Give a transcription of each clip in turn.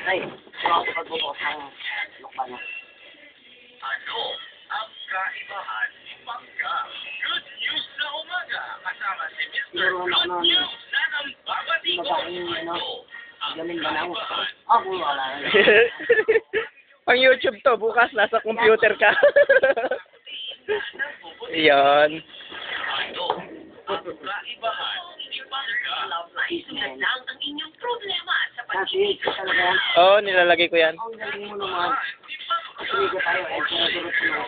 Ay, ako pagbubukas ng lukban na. Ano ang kaibahan ni Pangga? Good news sa umaga kasama si Mr. Good News na nambabati ko. Galing ba na ako? Ako wala na. Pang YouTube to, bukas nasa computer ka. Yan. Ano ang kaibahan ni Pangga? Isulat lang ang inyong problema sa Kasi, talaga yan. Oo, nilalagay ko yan. Ang galing mo naman. Kasi ka tayo, ay sinadurot mo.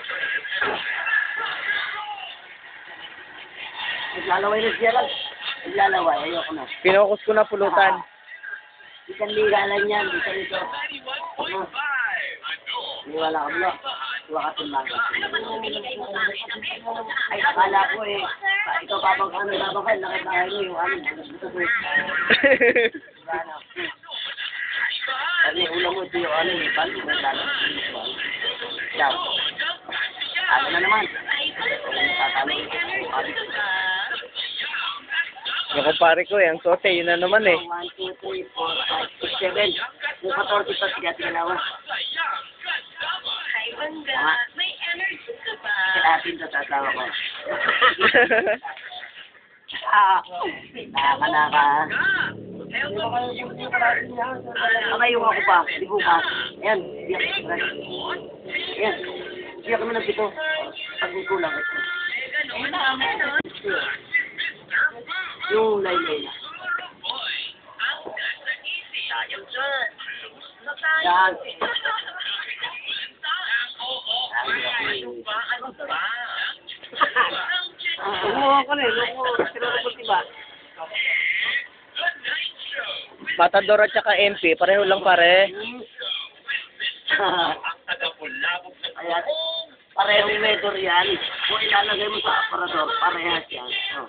Naglalaway na siya lang. Naglalaway, ayoko na. Pinokus ko na pulutan. Ikan ligalan yan, ikan ito. 91.5. Ano? Niwala ka blo. Tuwa ka timbaga. Ay, akala ko eh. Ikaw babang ano, babang kayo, nakitahay mo yung ano. Gusto ko eh. Ano? Kasi ulam mo ito yung ano, yung palo. Ciao. Ano na naman? Tatalo yung Yung kumpare ko eh, ang sote, yun na naman eh. 1, 2, 3, 4, 5, 6, 7. Yung 14 pa, tiga-tigalawa. Hi, Bangga. May energy ka ba? Kaya atin ito tatawa ko. Naka. Kamayo ako pa, di bukas. Ayan, biyak. Ayan, biyak kami ng pito. Pag may kulang. Yung laylay na. Sayang dyan. Yan. Umuha ko na eh. Sinurupot diba? Matador at saka MP, pareho lang pare. Ayan. Parehong medor yan. Kung ilalagay mo sa aparador, parehas yan. Oh.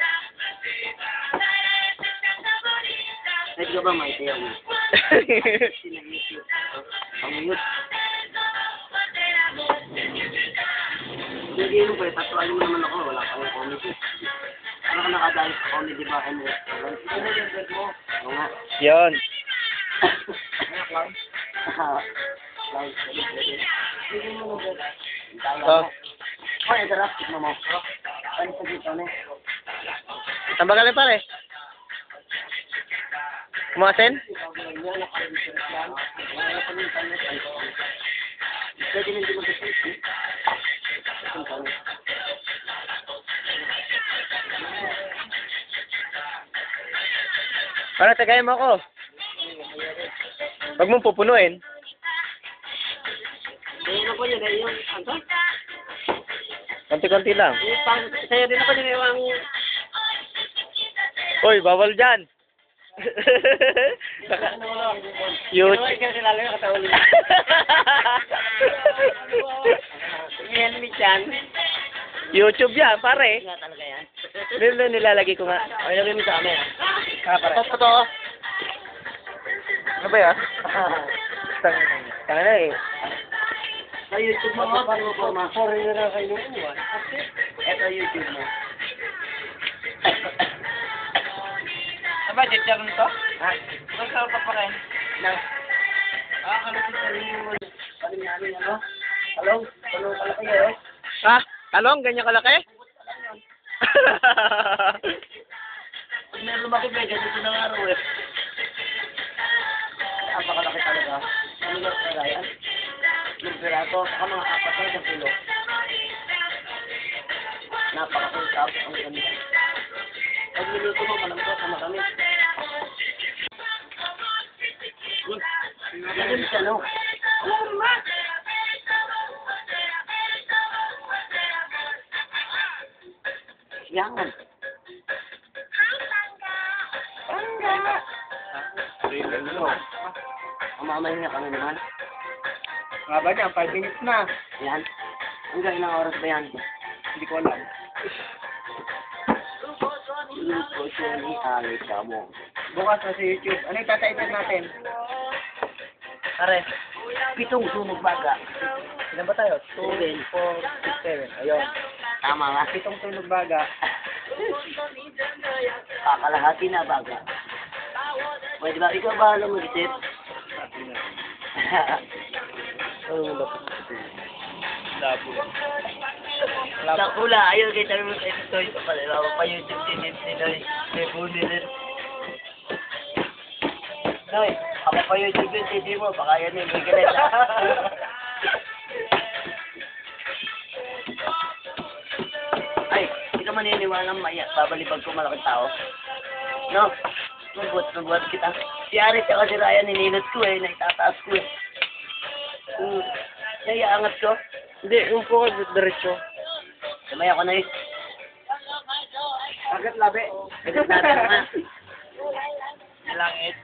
Pwede ka ba may tayo mo? Sinag-YouTube. Pang-mute. Hindi mo ba, tatualin mo naman ako. Wala kang comedy. Ano ka nakadali sa comedy ba? Ano yung break mo? Oo nga. Yun. Oh. Oh, ito rin. Tignan mo. Ano sa dito na eh? Tambagalin pare. Kumasin? Pwede na hindi mag-isip. Para tagayin mo ako. Huwag mong pupunuin. Ayun na po yun. Ayun. Ano? Konti-konti lang. Sa'yo din ako din yung... Uy, bawal dyan. YouTube. Helmet yan. YouTube yan, pare. Nga talaga yan. Nilalagay ko nga. Ay, lagay mo sa amin. Totoo. Ano ba yan? Tanga na eh. Sa YouTube mo, paano mo forma? Sorry na lang kayo nung ito YouTube mo. Aba, jet ka to? Ha? Masarap pa pa rin. Nang? Kalapit sa rin mo. Paling ano? Hello? Ano kalaki kayo? Ha? Talong? Ganyan kalaki? Pag meron lumaki ba, ganito ng araw eh. Napakalaki talaga. Ano yung kagayan? Yung pirato, saka mga apat na isang kilo. Napakakultap ang ganda. Pag minuto mo, malambot na matamis. Ganun siya, no? Yangan. Mamamahinga ka na naman. Nga ba niya? 5 minutes na. Yan. Hanggang ilang oras ba yan? Hindi ko alam. Lupo siya ni Ali Kamo. Bukas na sa YouTube. Ano yung tataitan natin? Pare, 7 sunog baga. Ilan ba tayo? 2, 4, 6, 7. Ayun. Tama nga. 7 tunog baga. Pakalahati na baga. Pwede ba? Ikaw ba alam mag-isip? Ano labo? Labo. Sa kula, ayun kay sabi mo sa ito ito pala. Labo pa YouTube din nila. May buni rin. Noy, ako pa YouTube yung TV mo. Baka yan yung may galit. Ay, hindi ka maniniwala maya. Babalibag ko malaking tao. No? Magbuhat kita. Si Aris at si Ryan, nininot ko eh. Naitataas ko eh. Naiangat ko. Hindi, yung po diretso. Kamay ako na eh. Agad labi. Agad labi nga. Langit.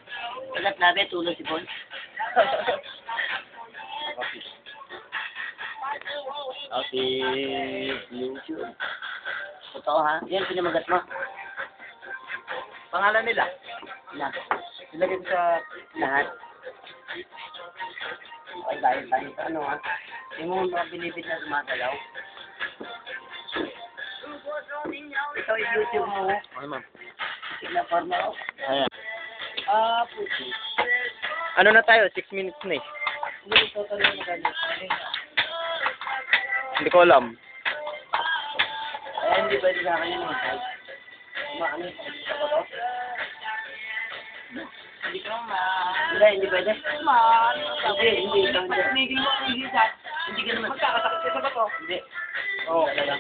Agad labi, tulog si Paul. Okay, YouTube. Totoo ha? Yan, pinamagat mo. Pangalan nila? Na. Ilagay sa Lahat. Okay, tayo sa ano ha? Yung mga mga binibid na sumatalaw. Ito yung YouTube mo. Ano ma'am? Sinaforma ko. Ayan. Puti. Ano na tayo? 6 minutes na eh. Hindi ito talaga magalit. Hindi ko alam. Eh, hindi pwede sa akin yun. Ano yung pakikita ko to? Hindi ko Hindi pwede. Hindi. Hindi ka naman. magkakasakit sa ba to? Hindi. Oo. Talaga.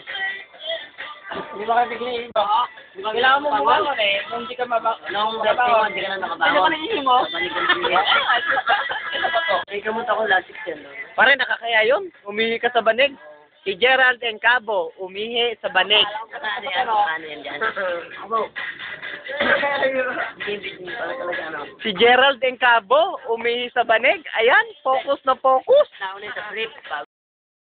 Hindi ba kasi ginayin ba? Kailangan mo bumangon eh. Kung hindi ka mabak... Noong birthday mo, hindi ka na nakabangon. Ano ba nangyayari mo? Babalik ka na siya. Ano ba to? May gamot ako last 6 yan. Pare, nakakaya yun. Umihi ka sa banig. Si Gerald Encabo, umihi sa banig. Ano yan dyan? Abo. Hindi pala talaga ano. Si Gerald Encabo, umihi sa banig. Ayan, focus na focus. Nauna sa trip.